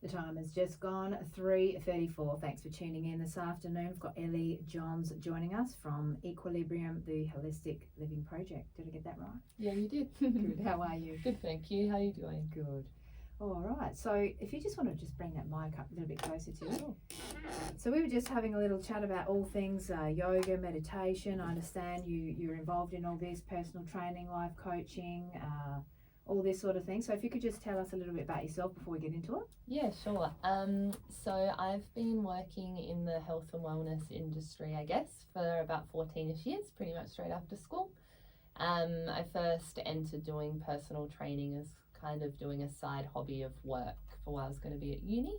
The time has just gone 3:34. Thanks for tuning in this afternoon. We've got Ellie Johns joining us from Equilibrium, the Holistic Living Project. Did I get that right? Yeah, you did. Good. How are you? Good, thank you. How are you doing? Good. All right. So if you just want to just bring that mic up a little bit closer to you. Sure. So we were just having a little chat about all things yoga, meditation. I understand you're involved in all this, personal training, life coaching, all this sort of thing. So if you could just tell us a little bit about yourself before we get into it. Yeah, sure. So I've been working in the health and wellness industry, I guess, for about 14-ish years, pretty much straight after school. I first entered doing personal training as kind of doing a side hobby of work for while I was going to be at uni.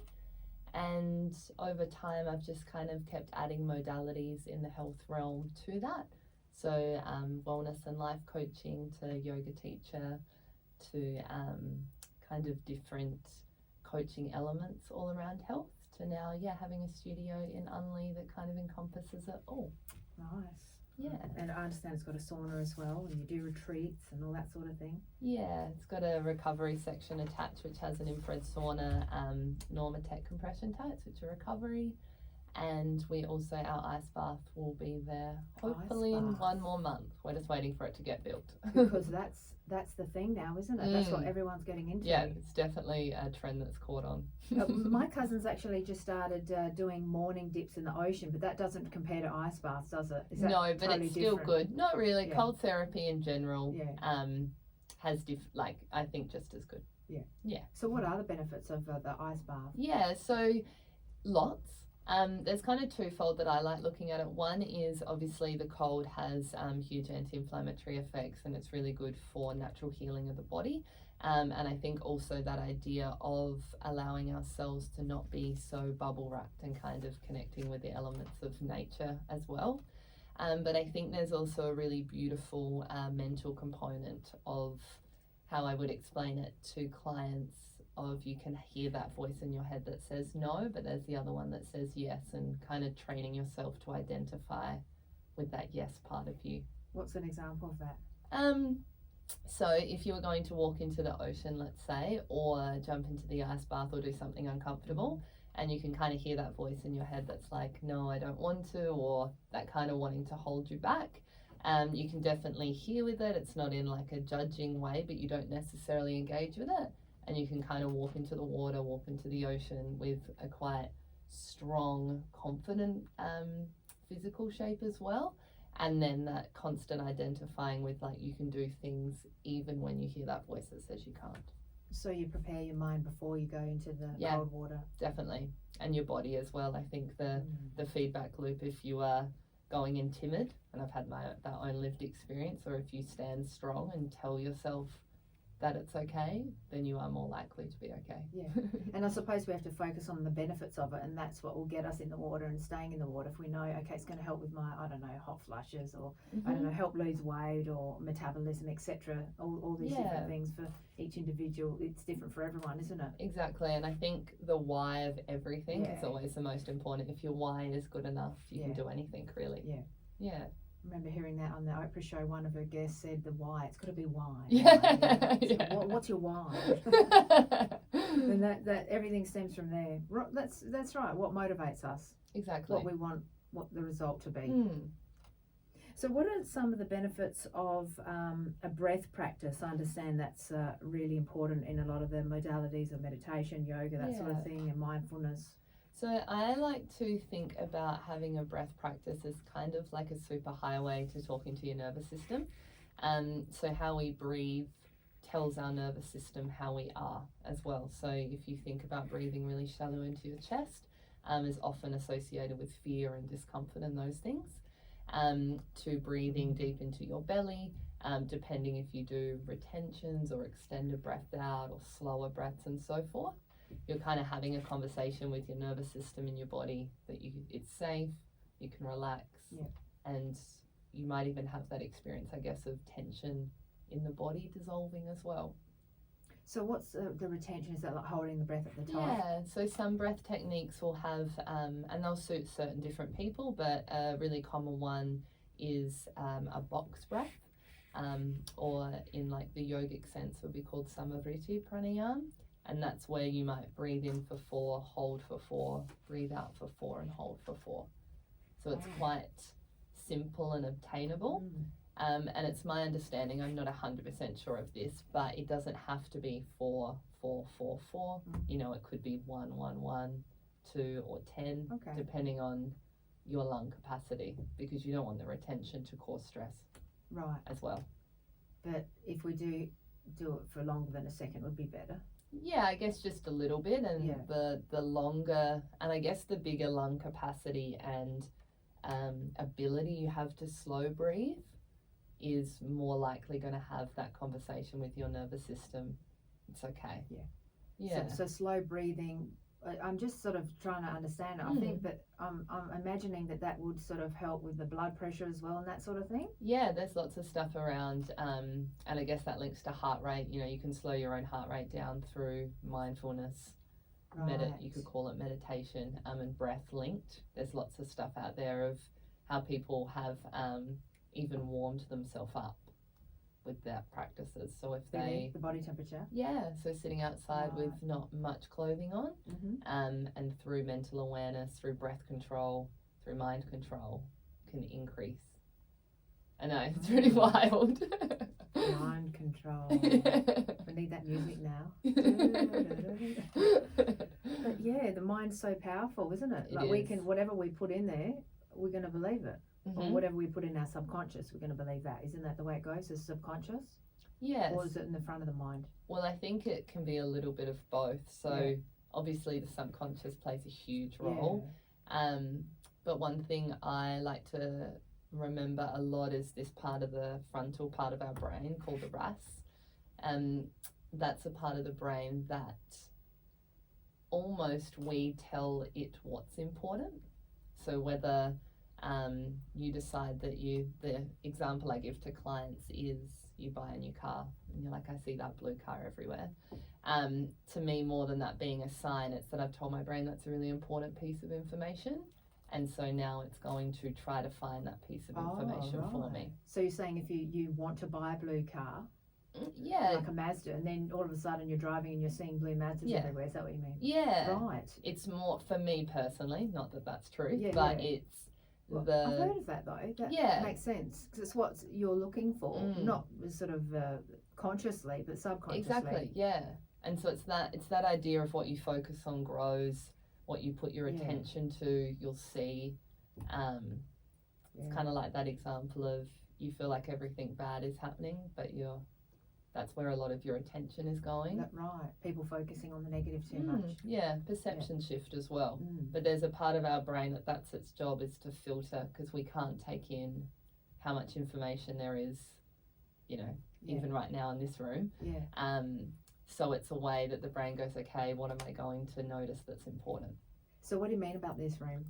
And over time, I've just kind of kept adding modalities in the health realm to that. So wellness and life coaching to yoga teacher to kind of different coaching elements all around health to now, having a studio in Unley that kind of encompasses it all. Nice. Yeah. And I understand it's got a sauna as well, and you do retreats and all that sort of thing. Yeah, it's got a recovery section attached, which has an infrared sauna, Normatec compression tights, which are recovery. And we also, our ice bath will be there hopefully in 1 more month. We're just waiting for it to get built. Because that's the thing now, isn't it? That's what everyone's getting into. Yeah, it's definitely a trend that's caught on. My cousin's actually just started doing morning dips in the ocean, but that doesn't compare to ice baths, does it? Is that no, but totally it's still different? good. Not really. Yeah. Cold therapy in general has I think just as good. Yeah. Yeah. So what are the benefits of the ice bath? Yeah, so lots. There's kind of twofold that I like looking at it. One is obviously the cold has huge anti-inflammatory effects, and it's really good for natural healing of the body. And I think also that idea of allowing ourselves to not be so bubble wrapped and kind of connecting with the elements of nature as well. But I think there's also a really beautiful mental component of how I would explain it to clients. Of you can hear that voice in your head that says no, but there's the other one that says yes, and kind of training yourself to identify with that yes part of you. What's an example of that? So if you were going to walk into the ocean, let's say, or jump into the ice bath or do something uncomfortable, and you can kind of hear that voice in your head that's like, no, I don't want to, or that kind of wanting to hold you back. You can definitely hear with it. It's not in like a judging way, but you don't necessarily engage with it. And you can kind of walk into the water, walk into the ocean with a quite strong, confident physical shape as well. And then that constant identifying with like you can do things even when you hear that voice that says you can't. So you prepare your mind before you go into the cold water? Definitely. And your body as well. I think the feedback loop, if you are going in timid, and I've had that own lived experience, or if you stand strong and tell yourself that it's okay, then you are more likely to be okay. Yeah. And I suppose we have to focus on the benefits of it, and that's what will get us in the water and staying in the water. If we know, okay, it's going to help with my, I don't know, hot flushes, or I don't know, help lose weight or metabolism, etc. All these different things for each individual. It's different for everyone, isn't it? Exactly. And I think the why of everything is always the most important. If your why is good enough, you can do anything really. Yeah. Yeah. I remember hearing that on the Oprah show. One of her guests said the why. It's got to be why. So what's your why? And that everything stems from there. That's right. What motivates us? Exactly. What we want. What the result to be. So what are some of the benefits of a breath practice? I understand that's really important in a lot of the modalities of meditation, yoga, that sort of thing, and mindfulness. So I like to think about having a breath practice as kind of like a super highway to talking to your nervous system. So how we breathe tells our nervous system how we are as well. So if you think about breathing really shallow into your chest, is often associated with fear and discomfort and those things. To breathing deep into your belly, depending if you do retentions or extended breath out or slower breaths and so forth. You're kind of having a conversation with your nervous system in your body that it's safe, you can relax, and you might even have that experience, I guess, of tension in the body dissolving as well. So what's the retention? Is that like holding the breath at the top? Yeah, so some breath techniques will have, and they'll suit certain different people, but a really common one is a box breath, or in like the yogic sense would be called Samavriti Pranayam. And that's where you might breathe in for 4, hold for 4, breathe out for 4, and hold for 4. So it's quite simple and obtainable. And it's my understanding, I'm not 100% sure of this, but it doesn't have to be 4, 4, 4, 4. You know, it could be 1, 1, 1, 2, or 10, depending on your lung capacity, because you don't want the retention to cause stress. Right. As well. But if we do it for longer than a second, would be better. Yeah, I guess just a little bit, and the longer, and I guess the bigger lung capacity and ability you have to slow breathe is more likely going to have that conversation with your nervous system. It's okay. Yeah. So slow breathing. I'm just sort of trying to understand it. I think that I'm imagining that would sort of help with the blood pressure as well and that sort of thing. Yeah, there's lots of stuff around, and I guess that links to heart rate. You know, you can slow your own heart rate down through mindfulness. You could call it meditation, and breath linked. There's lots of stuff out there of how people have even warmed themselves up with their practices. So if they... The body temperature? Yeah, so sitting outside with not much clothing on, and through mental awareness, through breath control, through mind control, can increase. I know, it's really wild. Mind control. We need that music now. But yeah, the mind's so powerful, isn't it? Like we can, whatever we put in there, we're going to believe it. Or whatever we put in our subconscious, we're going to believe that. Isn't that the way it goes? Is subconscious? Yes. Or is it in the front of the mind? Well, I think it can be a little bit of both. So obviously the subconscious plays a huge role. But one thing I like to remember a lot is this part of the frontal part of our brain called the RAS. That's a part of the brain that almost we tell it what's important. So whether you decide that the example I give to clients is you buy a new car and you're like, I see that blue car everywhere. To me, more than that being a sign, it's that I've told my brain that's a really important piece of information. And so now it's going to try to find that piece of information for me. So you're saying if you want to buy a blue car, like a Mazda, and then all of a sudden you're driving and you're seeing blue Mazdas everywhere, is that what you mean? Yeah. Right. It's more, for me personally, not that that's true, but it's I've heard of that though. That makes sense because it's what you're looking for, not sort of consciously, but subconsciously. Exactly. Yeah. And so it's that idea of what you focus on grows, what you put your attention to, you'll see. It's kind of like that example of you feel like everything bad is happening, but that's where a lot of your attention is going. That's right. People focusing on the negative too much. Yeah, perception shift as well. But there's a part of our brain that's its job is to filter, because we can't take in how much information there is, even right now in this room. So it's a way that the brain goes, okay, what am I going to notice that's important? So what do you mean about this room?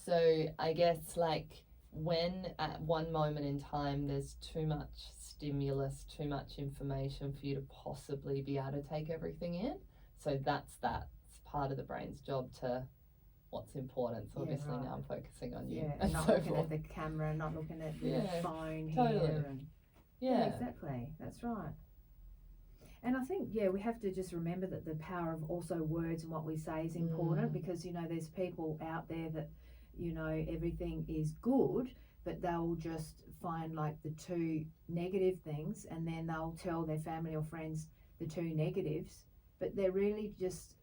So I guess like when at one moment in time there's too much stimulus, too much information for you to possibly be able to take everything in. So that's part of the brain's job to what's important. So obviously now I'm focusing on you. And not looking at the camera, not looking at the phone here. Yeah, exactly. That's right. And I think, we have to just remember that the power of also words and what we say is important because, there's people out there that, everything is good, but they'll just find like the two negative things and then they'll tell their family or friends the two negatives, but they're really just,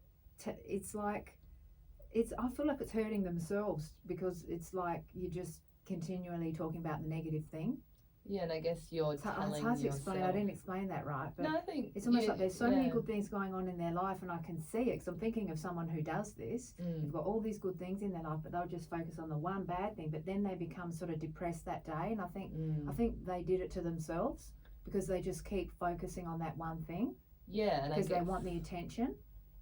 I feel like it's hurting themselves because it's like you're just continually talking about the negative thing. Yeah, and I guess you're telling it's hard to yourself. explain. I didn't explain that right, but no, I think it's almost like there's so many good things going on in their life, and I can see it because I'm thinking of someone who does this. They've got all these good things in their life, but they'll just focus on the one bad thing. But then they become sort of depressed that day, and I think they did it to themselves because they just keep focusing on that one thing. Yeah, and because they want the attention.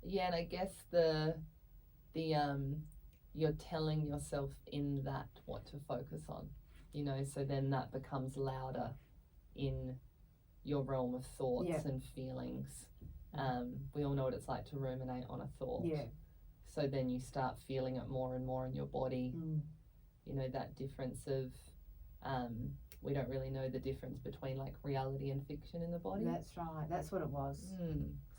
Yeah, and I guess the you're telling yourself in that what to focus on. So then that becomes louder in your realm of thoughts and feelings. We all know what it's like to ruminate on a thought. Yeah. So then you start feeling it more and more in your body. That difference of, we don't really know the difference between like reality and fiction in the body. That's right. That's what it was.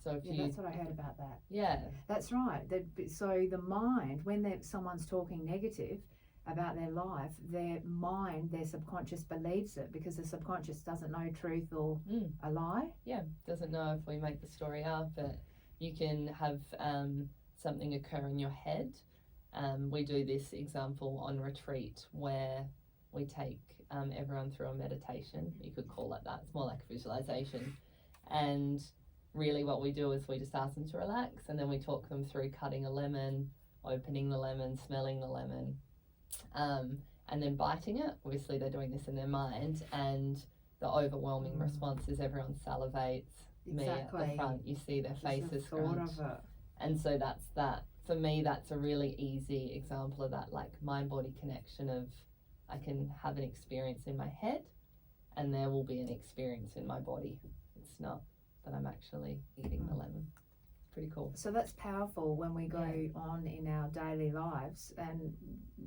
So if that's what I heard about that. Yeah. That's right. So the mind, when someone's talking negative about their life, their mind, their subconscious believes it because the subconscious doesn't know truth or a lie. Yeah, doesn't know if we make the story up. But you can have something occur in your head. We do this example on retreat where we take everyone through a meditation. You could call it that. It's more like a visualization. And really what we do is we just ask them to relax, and then we talk them through cutting a lemon, opening the lemon, smelling the lemon, and then biting it. Obviously they're doing this in their mind, and the overwhelming response is everyone salivates. Me at the front, you see their faces scrunch. And so that's that. For me, that's a really easy example of that, like mind-body connection of I can have an experience in my head and there will be an experience in my body. It's not that I'm actually eating the lemon. It's pretty cool. So that's powerful when we go on in our daily lives, and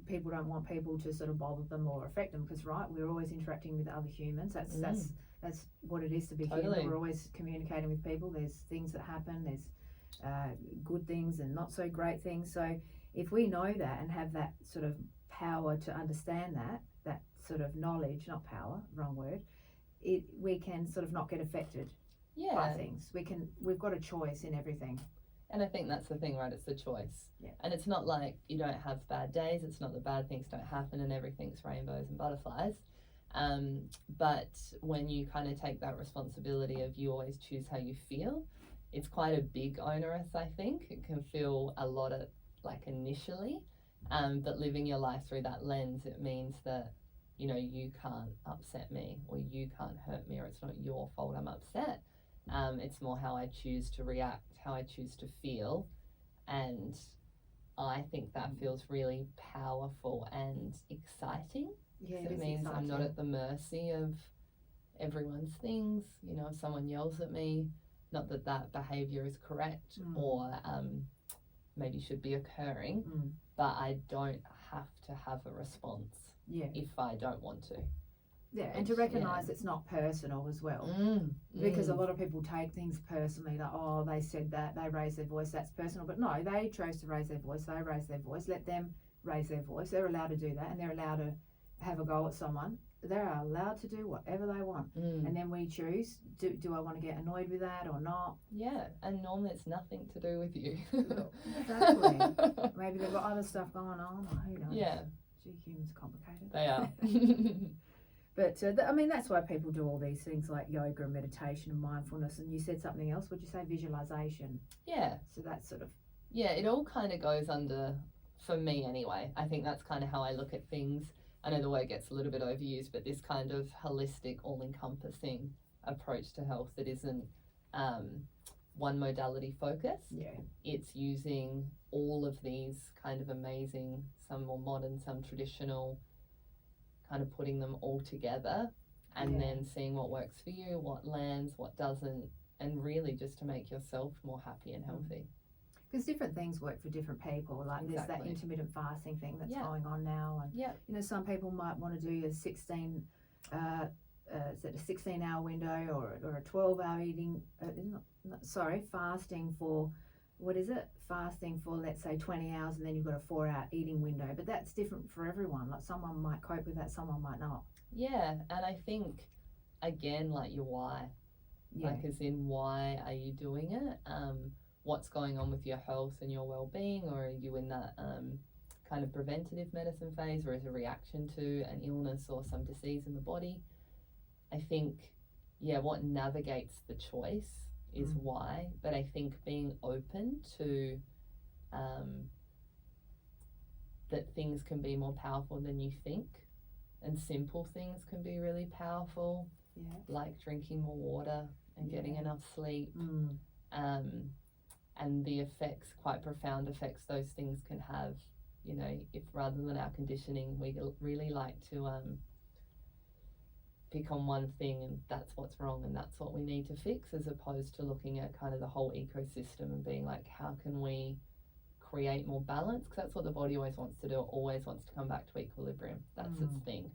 people don't want people to sort of bother them or affect them because, right, we're always interacting with other humans. That's what it is to be human. We're always communicating with people. There's things that happen. There's good things and not so great things. So if we know that and have that sort of power to understand that sort of knowledge, not power, wrong word, we can sort of not get affected by things. We've got a choice in everything. And I think that's the thing, right? It's the choice. Yeah. And it's not like you don't have bad days. It's not that bad things don't happen and everything's rainbows and butterflies. But when you kind of take that responsibility of you always choose how you feel, it's quite a big onerous, I think. It can feel a lot of like initially, but living your life through that lens, it means that, you know, you can't upset me or you can't hurt me or it's not your fault I'm upset. It's more how I choose to react, how I choose to feel. And I think that feels really powerful and exciting. Yeah, it means exciting. I'm not at the mercy of everyone's things. You know, if someone yells at me, not that that behavior is correct or maybe should be occurring, but I don't have to have a response if I don't want to. Yeah, and to recognise it's not personal as well. Because a lot of people take things personally, like, oh, they said that, they raised their voice, that's personal. But no, they chose to raise their voice, they raised their voice, let them raise their voice. They're allowed to do that, and they're allowed to have a go at someone. They're allowed to do whatever they want. And then we choose, do I want to get annoyed with that or not? Yeah, and normally it's nothing to do with you. Exactly. Maybe they've got other stuff going on, or who knows. Yeah. Gee, humans are complicated. They are. But, I mean, that's why people do all these things like yoga and meditation and mindfulness. And you said something else. Would you say visualization? Yeah. So that's sort of... Yeah, it all kind of goes under, for me anyway, I think that's kind of how I look at things. I know the word gets a little bit overused, but this kind of holistic, all-encompassing approach to health that isn't one modality focus. Yeah. It's using all of these kind of amazing, some more modern, some traditional, kind of putting them all together and then seeing what works for you, what lands, what doesn't, and really just to make yourself more happy and healthy. Because different things work for different people. Like there's that intermittent fasting thing that's going on now, and you know, some people might want to do a 16-hour window or a 12-hour eating. Fasting for fasting for, let's say, 20 hours, and then you've got a 4-hour eating window. But that's different for everyone. Like someone might cope with that, someone might not. Yeah, and I think again, like your why, like as in why are you doing it? What's going on with your health and your well-being, or are you in that kind of preventative medicine phase, or is it a reaction to an illness or some disease in the body? I think, what navigates the choice is why, but I think being open to that things can be more powerful than you think, and simple things can be really powerful, like drinking more water and getting enough sleep. And the effects, quite profound effects those things can have, you know, if rather than our conditioning, we really like to pick on one thing and that's what's wrong and that's what we need to fix, as opposed to looking at kind of the whole ecosystem and being like, how can we create more balance? Because that's what the body always wants to do. It always wants to come back to equilibrium. That's its thing.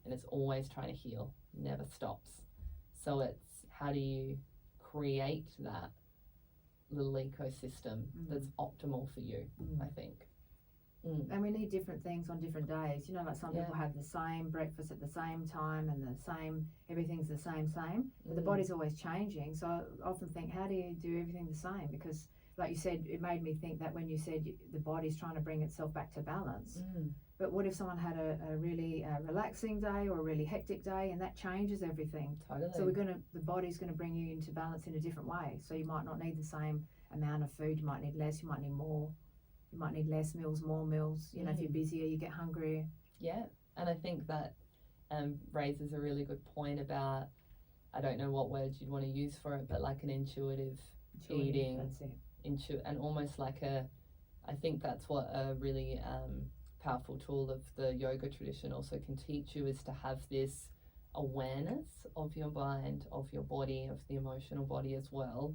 And it's always trying to heal, never stops. So it's how do you create that little ecosystem that's optimal for you, I think. And we need different things on different days. You know, like some people have the same breakfast at the same time and the same, everything's the same. But the body's always changing. So I often think, how do you do everything the same? Because like you said, it made me think that when you said the body's trying to bring itself back to balance. But what if someone had a really relaxing day or a really hectic day, and that changes everything? Totally. So the body's going to bring you into balance in a different way. So you might not need the same amount of food. You might need less. You might need more. You might need less meals, more meals. You know, if you're busier, you get hungrier. Yeah, and I think that raises a really good point about, I don't know what words you'd want to use for it, but like an intuitive eating. That's it. And almost like I think that's what a really powerful tool of the yoga tradition also can teach you, is to have this awareness of your mind, of your body, of the emotional body as well,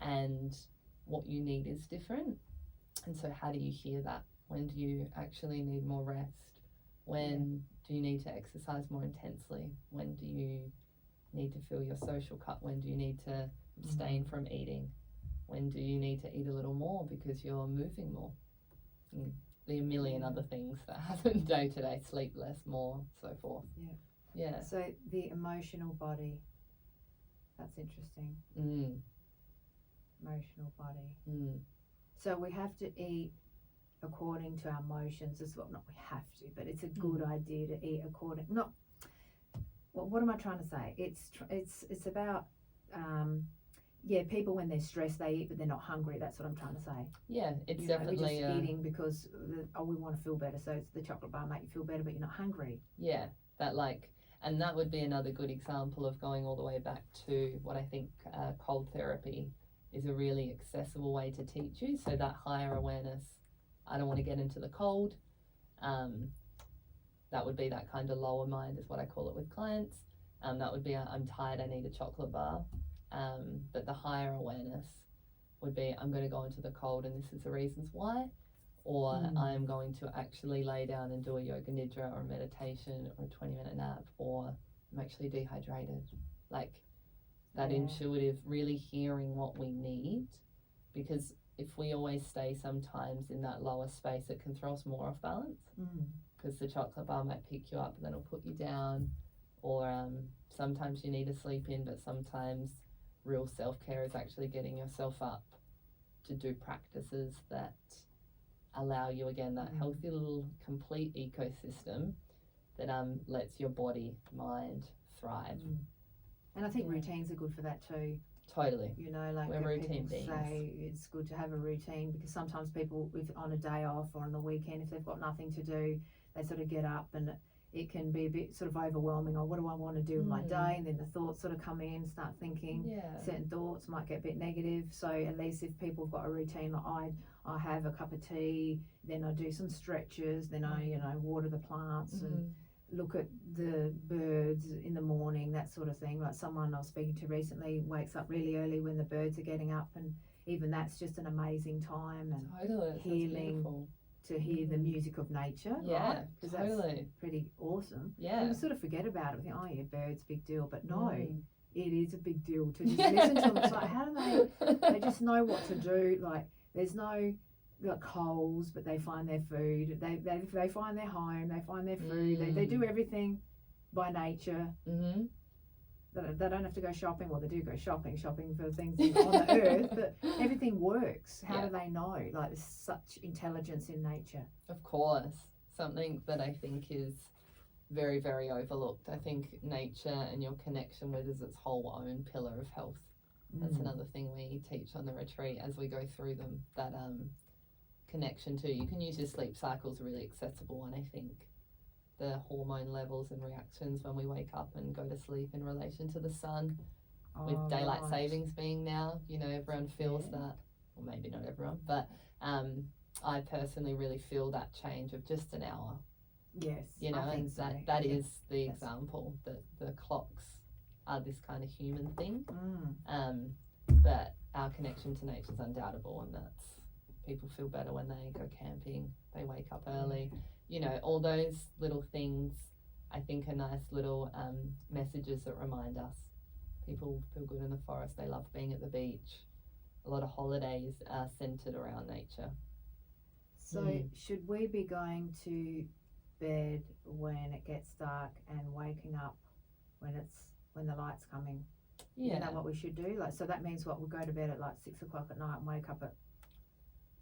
and what you need is different. And so how do you hear that? When do you actually need more rest? When do you need to exercise more intensely? When do you need to fill your social cup? When do you need to abstain from eating? When do you need to eat a little more because you're moving more? And the million other things that happen day to day, sleep less, more, so forth. Yeah. So the emotional body, that's interesting. Emotional body. So we have to eat according to our emotions as well. Not we have to, but it's a good idea to eat according. Not. Well, what am I trying to say? It's about. People when they're stressed they eat, but they're not hungry. That's what I'm trying to say. Yeah, it's you definitely know, we're just eating because we want to feel better. So it's the chocolate bar make you feel better, but you're not hungry. Yeah, and that would be another good example of going all the way back to what I think cold therapy is a really accessible way to teach you. So that higher awareness, I don't want to get into the cold. That would be that kind of lower mind is what I call it with clients. That would be I'm tired, I need a chocolate bar. But the higher awareness would be I'm going to go into the cold and this is the reasons why, or I'm going to actually lay down and do a yoga nidra or a meditation or a 20-minute nap, or I'm actually dehydrated. Like that intuitive, really hearing what we need, because if we always stay sometimes in that lower space, it can throw us more off balance, because the chocolate bar might pick you up and then it'll put you down, or sometimes you need to sleep in, but sometimes real self-care is actually getting yourself up to do practices that allow you, again, that healthy little complete ecosystem that lets your body, mind thrive. And I think routines are good for that too. Totally. You know, like we're routine people say it's good to have a routine, because sometimes people, if on a day off or on the weekend, if they've got nothing to do, they sort of get up and it can be a bit sort of overwhelming. Or what do I want to do with my day? And then the thoughts sort of come in, start thinking. Certain thoughts might get a bit negative. So at least if people have got a routine, like I have a cup of tea, then I do some stretches, then I water the plants and look at the birds in the morning, that sort of thing. Like someone I was speaking to recently wakes up really early when the birds are getting up, and even that's just an amazing time and healing. To hear the music of nature, right? Because that's pretty awesome. And we sort of forget about it. We think, oh yeah, birds, big deal. But no, it is a big deal to just listen to them. It's like, how do they just know what to do? Like, there's no coals, but they find their food. They find their home. They find their food. They do everything by nature. They don't have to go shopping. Well, they do go shopping for things on the earth, but everything works. How do they know? Like, there's such intelligence in nature. Of course. Something that I think is very, very overlooked. I think nature and your connection with is its whole own pillar of health. That's another thing we teach on the retreat as we go through them, that connection to. You can use your sleep cycles, a really accessible one, I think. The hormone levels and reactions when we wake up and go to sleep in relation to the sun, with daylight savings being now, everyone feels that, or maybe not everyone, but I personally really feel that change of just an hour. Yes, I think so. That is the example, that the clocks are this kind of human thing, but our connection to nature is undoubtable, and that's, people feel better when they go camping, they wake up early. All those little things, I think, are nice little messages that remind us. People feel good in the forest, they love being at the beach, a lot of holidays are centered around nature. So should we be going to bed when it gets dark and waking up when the light's coming? Yeah. Isn't that what we should do? Like, so that means what, we'll go to bed at like 6 o'clock at night and wake up at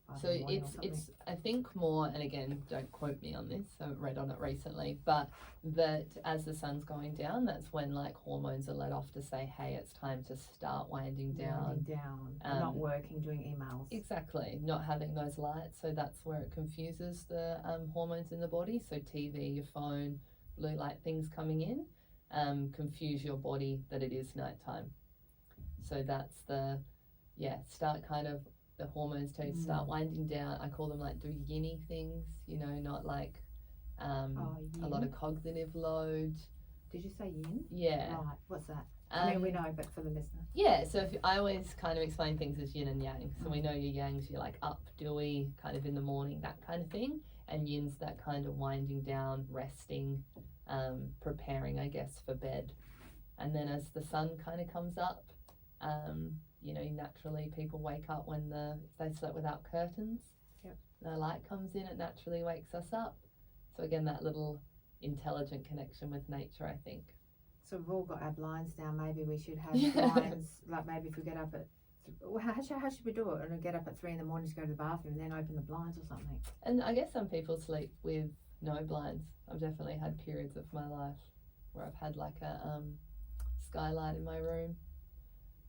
5 So in the morning or something? it's I think more, and again, don't quote me on this, I haven't read on it recently, but that as the sun's going down, that's when like hormones are let off to say, hey, it's time to start winding down. Not working, doing emails. Exactly, not having those lights. So that's where it confuses the hormones in the body. So TV, your phone, blue light things coming in confuse your body that it is nighttime. So that's start kind of the hormones to start winding down. I call them like do yinny things, not like a lot of cognitive load. Did you say yin? Yeah. Right, what's that? I mean, we know, but for the listener. Yeah, so I always kind of explain things as yin and yang. So we know your yangs, you're like up, dewy, kind of in the morning, that kind of thing. And yin's that kind of winding down, resting, preparing, I guess, for bed. And then as the sun kind of comes up, naturally people wake up when if they slept without curtains. Yep. The light comes in, it naturally wakes us up. So again, that little intelligent connection with nature, I think. So we've all got our blinds down. Maybe we should have blinds, like maybe if we get up at, how should we do it? And get up at 3 in the morning to go to the bathroom and then open the blinds or something? And I guess some people sleep with no blinds. I've definitely had periods of my life where I've had like a skylight in my room.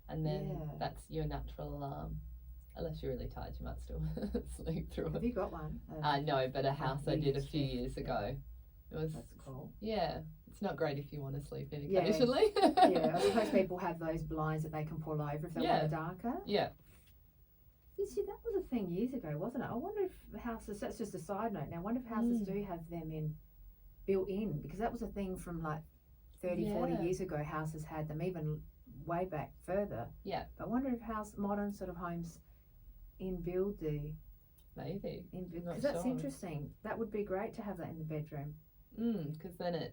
And then that's your natural alarm. Unless you're really tired, you might still sleep through it. Have you got one? No, but a house I did a few years ago. That's cool. Yeah, it's not great if you want to sleep in occasionally. I suppose people have those blinds that they can pull over if they want it darker. Yeah. See, that was a thing years ago, wasn't it? I wonder if houses, that's just a side note now, I wonder if houses do have them built in, because that was a thing from like 30, 40 years ago, houses had them, even way back further. Yeah. But I wonder if modern sort of homes build do. Maybe. Because that's interesting. That would be great to have that in the bedroom. Because then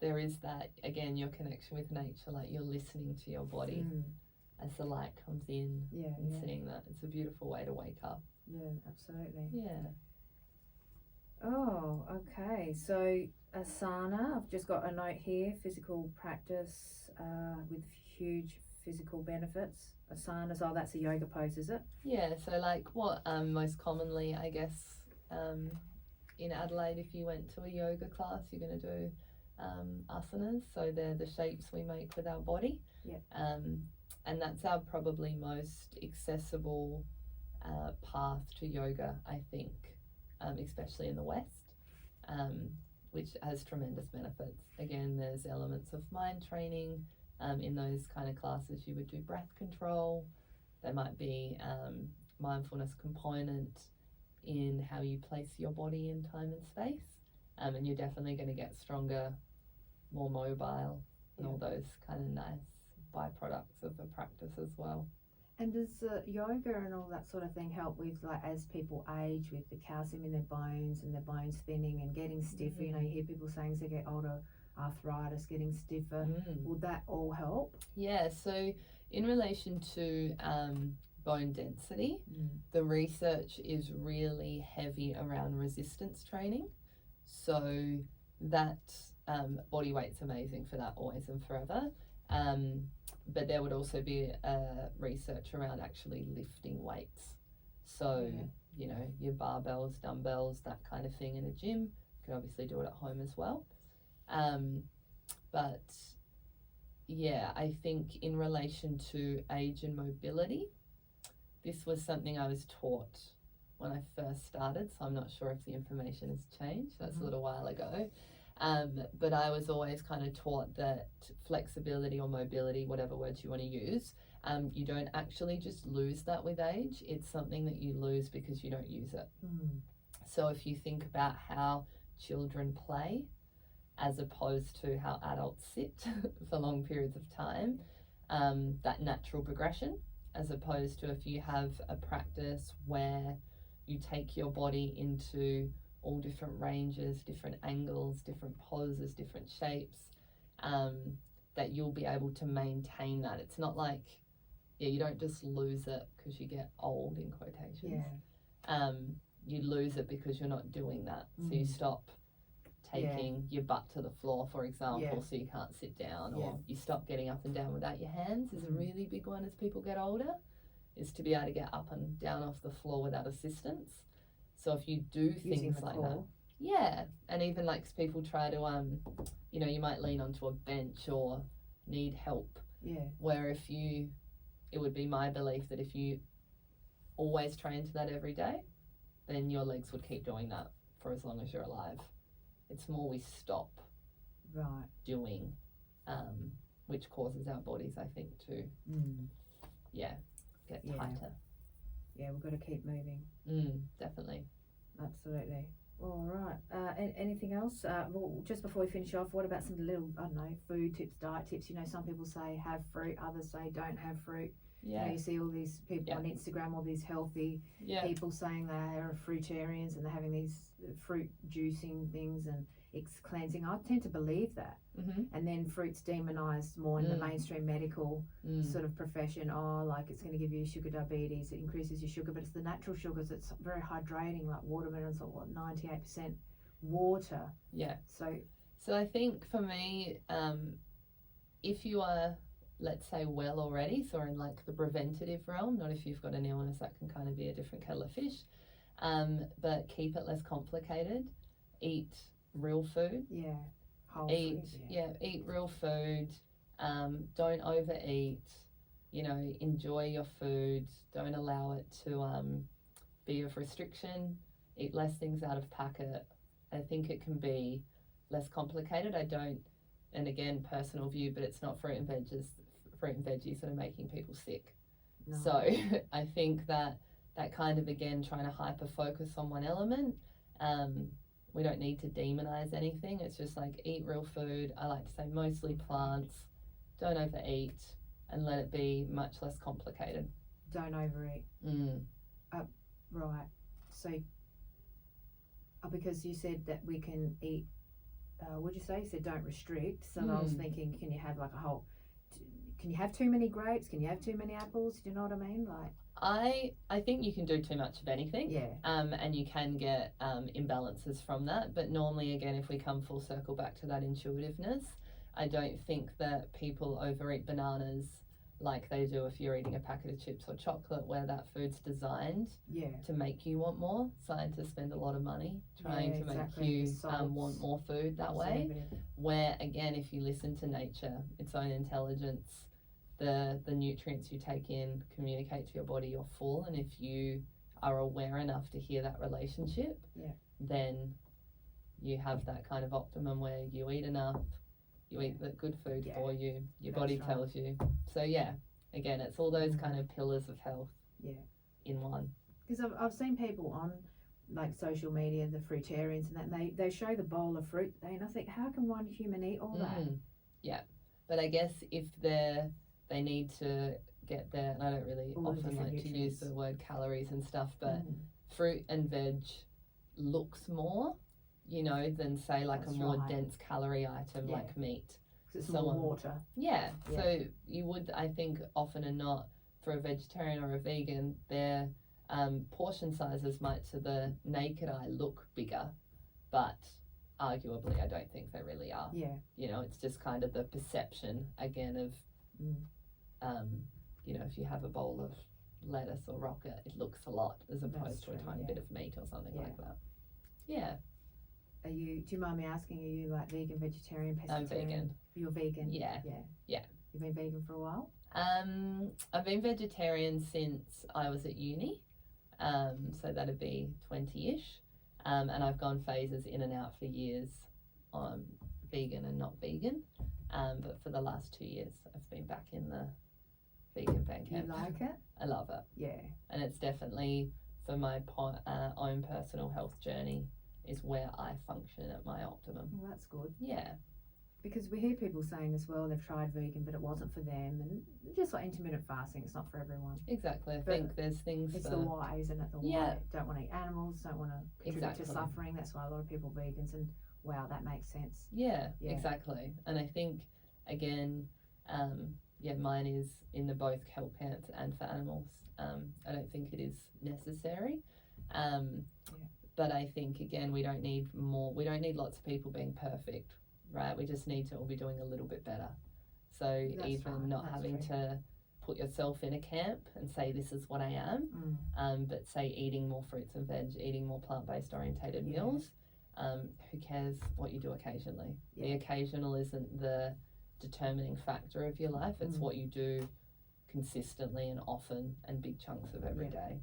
there is that, again, your connection with nature, like you're listening to your body as the light comes in and seeing that. It's a beautiful way to wake up. Yeah, absolutely. Yeah. Oh, okay. So asana, I've just got a note here, physical practice with huge physical benefits. Asanas, that's a yoga pose, is it? Yeah, so like what most commonly, I guess, in Adelaide, if you went to a yoga class, you're going to do asanas. So they're the shapes we make with our body. Yeah. And that's our probably most accessible path to yoga, I think, especially in the West, which has tremendous benefits. Again, there's elements of mind training. In those kind of classes, you would do breath control. There might be mindfulness component in how you place your body in time and space. And you're definitely going to get stronger, more mobile, and all those kind of nice byproducts of the practice as well. And does yoga and all that sort of thing help with, like, as people age, with the calcium in their bones and their bones thinning and getting stiffer? You know, you hear people saying as they get older, arthritis, getting stiffer. Will that all help? Yeah, so in relation to bone density, the research is really heavy around resistance training. So that body weight's amazing for that always and forever. But there would also be research around actually lifting weights. So, you know, your barbells, dumbbells, that kind of thing in a gym. You can obviously do it at home as well. But yeah, I think in relation to age and mobility, this was something I was taught when I first started, so I'm not sure if the information has changed. That's a little while ago. But I was always kind of taught that flexibility or mobility, whatever words you want to use, you don't actually just lose that with age. It's something that you lose because you don't use it. So if you think about how children play as opposed to how adults sit for long periods of time, that natural progression, as opposed to if you have a practice where you take your body into all different ranges, different angles, different poses, different shapes, that you'll be able to maintain that. It's not like you don't just lose it because you get old in quotations. Yeah. You lose it because you're not doing that. So you stop taking your butt to the floor, for example, so you can't sit down, or you stop getting up and down without your hands is a really big one as people get older, is to be able to get up and down off the floor without assistance. So if you do things like that, and even like people try to, you might lean onto a bench or need help. Where it would be my belief that if you always train to that every day, then your legs would keep doing that for as long as you're alive. It's more we stop doing, which causes our bodies, I think, to get tighter. Yeah, we've got to keep moving. Definitely. Absolutely. All right. Anything else? Well, just before we finish off, what about some little, I don't know, food tips, diet tips? Some people say have fruit, others say don't have fruit. You see all these people on Instagram, all these healthy people saying they are fruitarians and they're having these fruit juicing things and it's cleansing. I tend to believe that. And then fruit's demonized more in the mainstream medical sort of profession. Like it's going to give you sugar diabetes, it increases your sugar, but it's the natural sugars. It's very hydrating, like watermelons are 98% water. So I think for me, if you are, let's say, well already, so in like the preventative realm, not if you've got an illness, that can kind of be a different kettle of fish, but keep it less complicated. Eat real food. Whole eat food, eat real food. Don't overeat. Enjoy your food. Don't allow it to be of restriction. Eat less things out of packet. I think it can be less complicated. And again, personal view, but it's not fruit and veggies that are making people sick. No. So I think that kind of, again, trying to hyper focus on one element, we don't need to demonize anything. It's just like eat real food. I like to say mostly plants. Don't overeat, and let it be much less complicated. Don't overeat. Right. So because you said that we can eat, what'd you say? You said don't restrict. So I was thinking, can you have can you have too many grapes? Can you have too many apples? Do you know what I mean? Like, I think you can do too much of anything. And you can get imbalances from that. But normally, again, if we come full circle back to that intuitiveness, I don't think that people overeat bananas like they do if you're eating a packet of chips or chocolate, where that food's designed to make you want more. Scientists spend a lot of money trying to make you want more food that way. Where, again, if you listen to nature, its own intelligence, the nutrients you take in communicate to your body you're full, and if you are aware enough to hear that relationship, then you have that kind of optimum where you eat enough, you eat the good food for you, your body tells you. So again, it's all those kind of pillars of health in one. Because I've seen people on like social media, the fruitarians and that, and they show the bowl of fruit, and I think, how can one human eat all that? But I guess if they need to get there, and I don't really often like to use the word calories and stuff, but fruit and veg looks more, than say like a more dense calorie item like meat. It's more water. So you would, I think, often and not, for a vegetarian or a vegan, their portion sizes might to the naked eye look bigger, but arguably I don't think they really are. It's just kind of the perception again of if you have a bowl of lettuce or rocket, it looks a lot as opposed to a tiny bit of meat or something like that. Do you mind me asking, are you like vegan, vegetarian, pescatarian? I'm vegan. You're vegan? Yeah. You've been vegan for a while? I've been vegetarian since I was at uni, so that'd be 20-ish, and I've gone phases in and out for years on vegan and not vegan, but for the last 2 years I've been back in the vegan van camp. You like it? I love it. And it's definitely, for my own personal health journey, is where I function at my optimum. Well, that's good. Because we hear people saying as well, they've tried vegan but it wasn't for them, and just like intermittent fasting, it's not for everyone. Exactly. I think there's things it's the why, isn't it? The why. Don't want to eat animals, don't want to contribute to suffering. That's why a lot of people are vegans, and wow, that makes sense. Exactly. And I think, again, mine is in the both kelp pants and for animals. I don't think it is necessary. But I think, again, we don't need lots of people being perfect, right? We just need to all be doing a little bit better. So That's even right, not that's having true. to put yourself in a camp and say, this is what I am, but say eating more fruits and veg, eating more plant-based orientated Yeah. meals. Who cares what you do occasionally? The Yeah. occasional isn't the determining factor of your life. It's what you do consistently and often and big chunks of every day.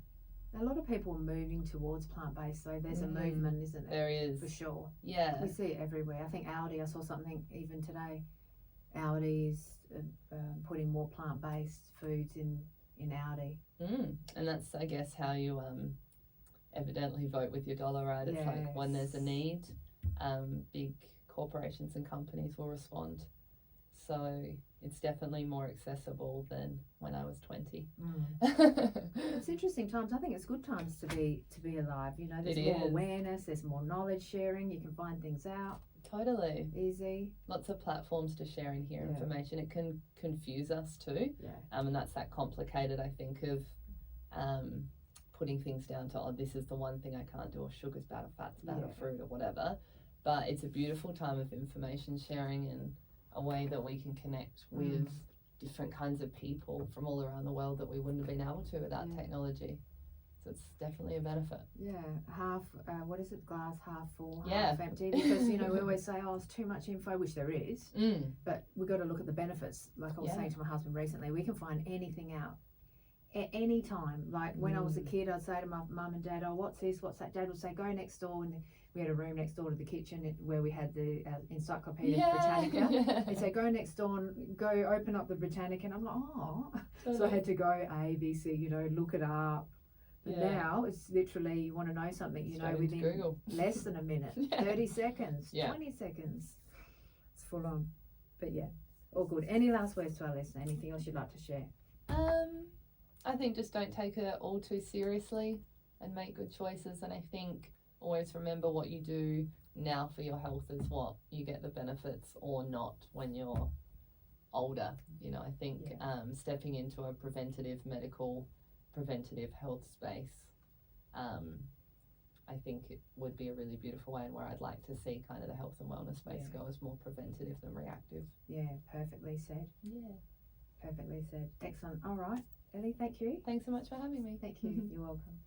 A lot of people are moving towards plant-based, so there's a movement, isn't there? There is. For sure. Yeah. We see it everywhere. I think Aldi, I saw something even today. Aldi's putting more plant-based foods in Aldi. And that's, I guess, how you evidently vote with your dollar, right? It's like when there's a need, big corporations and companies will respond. So it's definitely more accessible than when I was 20. It's interesting times. I think it's good times to be alive. You know, there's more awareness, there's more knowledge sharing. You can find things out. Totally. Easy. Lots of platforms to share and hear information. It can confuse us too. And that's that complicated, I think, of putting things down to, oh, this is the one thing I can't do, or sugar's bad, or fat's bad, or fruit, or whatever. But it's a beautiful time of information sharing and a way that we can connect with different kinds of people from all around the world that we wouldn't have been able to without technology. So it's definitely a benefit. Yeah, what is it, glass half full, half empty? Because, you know, we always say, oh, it's too much info, which there is, but we've got to look at the benefits. Like I was saying to my husband recently, we can find anything out at any time. Like when I was a kid, I'd say to my mum and dad, oh, what's this, what's that? Dad would say, go next door, and we had a room next door to the kitchen where we had the Encyclopedia Britannica. They'd say, go next door and go open up the Britannica, and I'm like, oh. So I had to go A, B, C, you know, look it up. But now it's literally, you want to know something, you know, within Google. less than a minute, 30 seconds, 20 seconds. It's full on. But all good. Any last words to our listener? Anything else you'd like to share? I think just don't take it all too seriously and make good choices. And I think always remember what you do now for your health is what you get the benefits or not when you're older. You know, I think stepping into a preventative health space, I think it would be a really beautiful way, and where I'd like to see kind of the health and wellness space go as more preventative than reactive. Yeah, perfectly said. Yeah. Perfectly said. Excellent. All right. Ellie, thank you. Thanks so much for having me. Thank you. You're welcome.